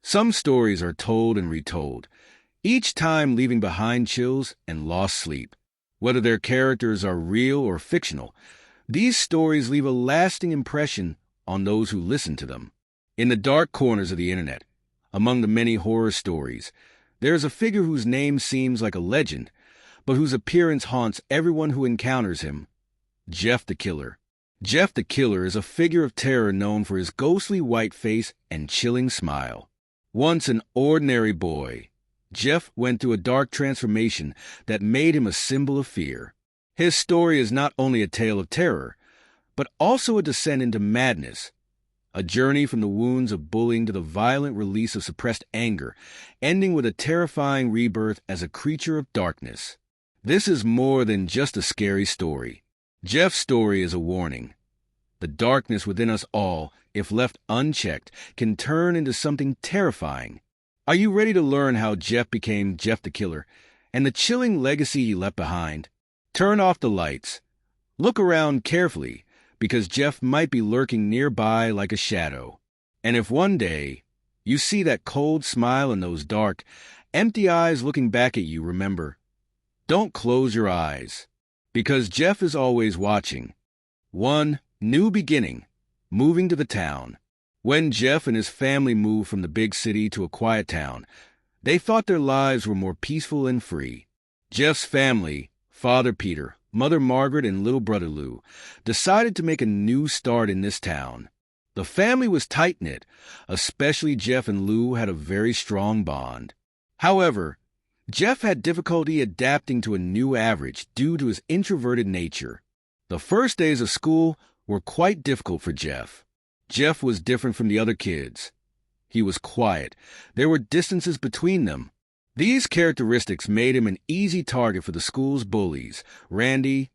Some stories are told and retold, each time leaving behind chills and lost sleep. Whether their characters are real or fictional, these stories leave a lasting impression on those who listen to them. In the dark corners of the internet, among the many horror stories, there is a figure whose name seems like a legend, but whose appearance haunts everyone who encounters him: Jeff the Killer. Jeff the Killer is a figure of terror known for his ghostly white face and chilling smile. Once an ordinary boy, Jeff went through a dark transformation that made him a symbol of fear. His story is not only a tale of terror, but also a descent into madness, a journey from the wounds of bullying to the violent release of suppressed anger, ending with a terrifying rebirth as a creature of darkness. This is more than just a scary story. Jeff's story is a warning. The darkness within us all, if left unchecked, can turn into something terrifying. Are you ready to learn how Jeff became Jeff the Killer and the chilling legacy he left behind? Turn off the lights. Look around carefully, because Jeff might be lurking nearby like a shadow. And if one day you see that cold smile and those dark, empty eyes looking back at you, remember, don't close your eyes, because Jeff is always watching. One new beginning, moving to the town. When Jeff and his family moved from the big city to a quiet town, they thought their lives were more peaceful and free. Jeff's family, Father Peter, Mother Margaret, and little brother Lou, decided to make a new start in this town. The family was tight-knit, especially Jeff and Lou had a very strong bond. However, Jeff had difficulty adapting to a new average due to his introverted nature. The first days of school were quite difficult for Jeff. Jeff was different from the other kids. He was quiet. There were distances between them. These characteristics made him an easy target for the school's bullies, Randy,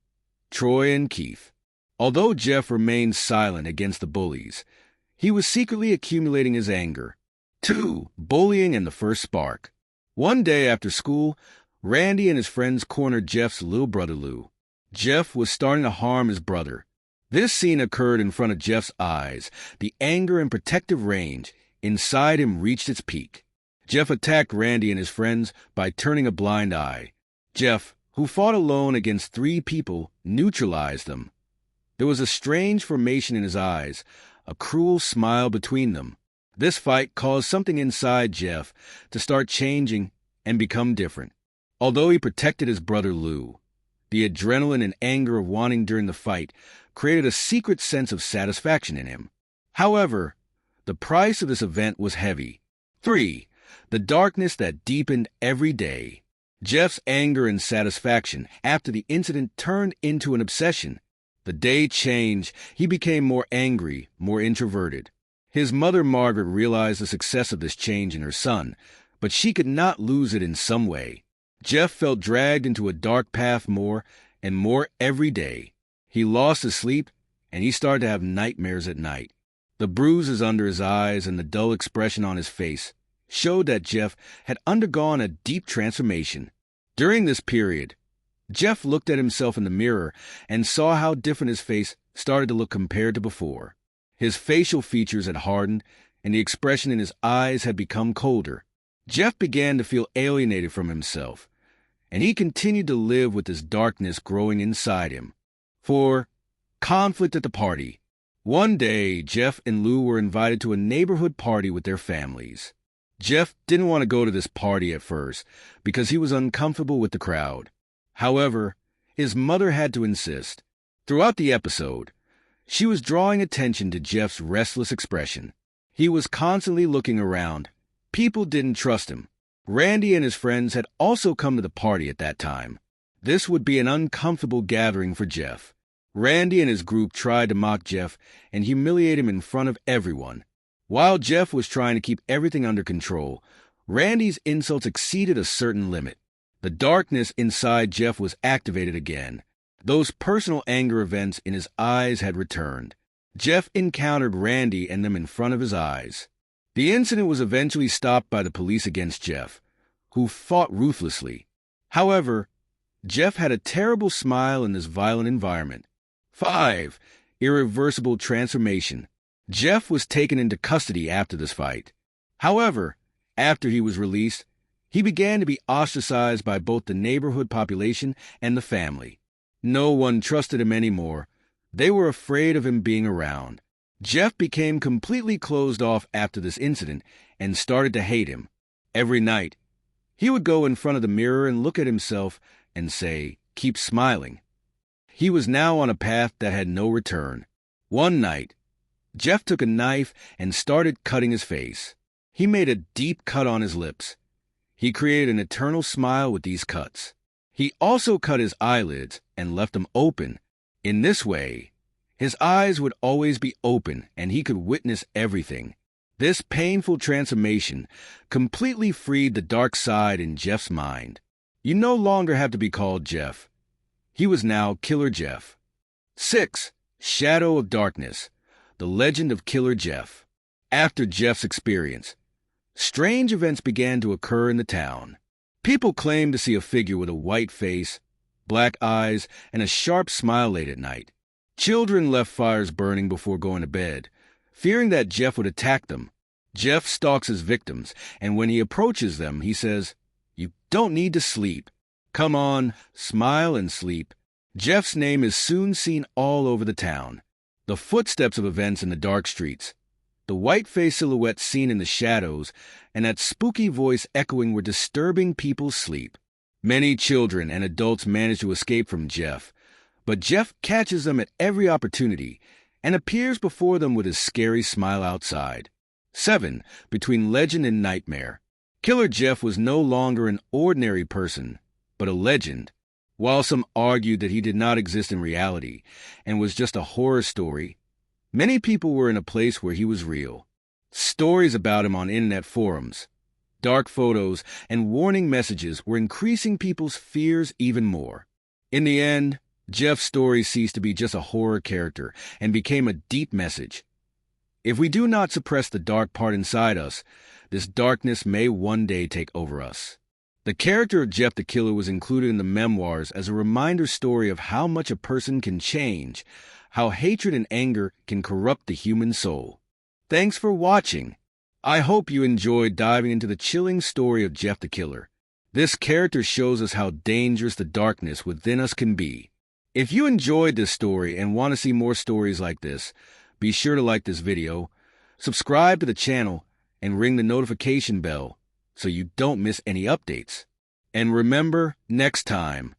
Troy, and Keith. Although Jeff remained silent against the bullies, he was secretly accumulating his anger. 2. Bullying and the first spark. One day after school, Randy and his friends cornered Jeff's little brother Lou. Jeff was starting to harm his brother. This scene occurred in front of Jeff's eyes. The anger and protective range inside him reached its peak. Jeff attacked Randy and his friends by turning a blind eye. Jeff, who fought alone against 3 people, neutralized them. There was a strange formation in his eyes, a cruel smile between them. This fight caused something inside Jeff to start changing and become different. Although he protected his brother Lou, the adrenaline and anger of wanting during the fight created a secret sense of satisfaction in him. However, the price of this event was heavy. 3. The darkness that deepened every day. Jeff's anger and satisfaction after the incident turned into an obsession. The day changed. He became more angry, more introverted. His mother Margaret realized the success of this change in her son, but she could not lose it in some way. Jeff felt dragged into a dark path more and more every day. He lost his sleep, and he started to have nightmares at night. The bruises under his eyes and the dull expression on his face showed that Jeff had undergone a deep transformation. During this period, Jeff looked at himself in the mirror and saw how different his face started to look compared to before. His facial features had hardened, and the expression in his eyes had become colder. Jeff began to feel alienated from himself, and he continued to live with this darkness growing inside him. 4. Conflict at the party. One day, Jeff and Lou were invited to a neighborhood party with their families. Jeff didn't want to go to this party at first because he was uncomfortable with the crowd. However, his mother had to insist. Throughout the episode, she was drawing attention to Jeff's restless expression. He was constantly looking around. People didn't trust him. Randy and his friends had also come to the party at that time. This would be an uncomfortable gathering for Jeff. Randy and his group tried to mock Jeff and humiliate him in front of everyone. While Jeff was trying to keep everything under control, Randy's insults exceeded a certain limit. The darkness inside Jeff was activated again. Those personal anger events in his eyes had returned. Jeff encountered Randy and them in front of his eyes. The incident was eventually stopped by the police against Jeff, who fought ruthlessly. However, Jeff had a terrible smile in this violent environment. 5. Irreversible transformation. Jeff was taken into custody after this fight. However, After he was released, he began to be ostracized by both the neighborhood population and the family. No one trusted him anymore. They were afraid of him being around. Jeff became completely closed off after this incident and started to hate him. Every night, he would go in front of the mirror and look at himself and say, "Keep smiling." He was now on a path that had no return. One night, Jeff took a knife and started cutting his face. He made a deep cut on his lips. He created an eternal smile with these cuts. He also cut his eyelids and left them open. In this way, his eyes would always be open and he could witness everything. This painful transformation completely freed the dark side in Jeff's mind. You no longer have to be called Jeff. He was now Killer Jeff. 6. Shadow of Darkness. The Legend of Killer Jeff. After Jeff's experience, strange events began to occur in the town. People claimed to see a figure with a white face, black eyes, and a sharp smile late at night. Children left fires burning before going to bed, fearing that Jeff would attack them. Jeff stalks his victims, and when he approaches them, he says, "You don't need to sleep. Come on, smile and sleep." Jeff's name is soon seen all over the town. The footsteps of events in the dark streets, the white-faced silhouette seen in the shadows, and that spooky voice echoing were disturbing people's sleep. Many children and adults manage to escape from Jeff, but Jeff catches them at every opportunity and appears before them with his scary smile outside. 7. Between Legend and Nightmare. Killer Jeff was no longer an ordinary person, but a legend. While some argued that he did not exist in reality and was just a horror story, many people were in a place where he was real. Stories about him on internet forums, dark photos, and warning messages were increasing people's fears even more. In the end, Jeff's story ceased to be just a horror character and became a deep message. If we do not suppress the dark part inside us, this darkness may one day take over us. The character of Jeff the Killer was included in the memoirs as a reminder story of how much a person can change, how hatred and anger can corrupt the human soul. Thanks for watching. I hope you enjoyed diving into the chilling story of Jeff the Killer. This character shows us how dangerous the darkness within us can be. If you enjoyed this story and want to see more stories like this, be sure to like this video, subscribe to the channel, and ring the notification bell so you don't miss any updates. And remember, next time,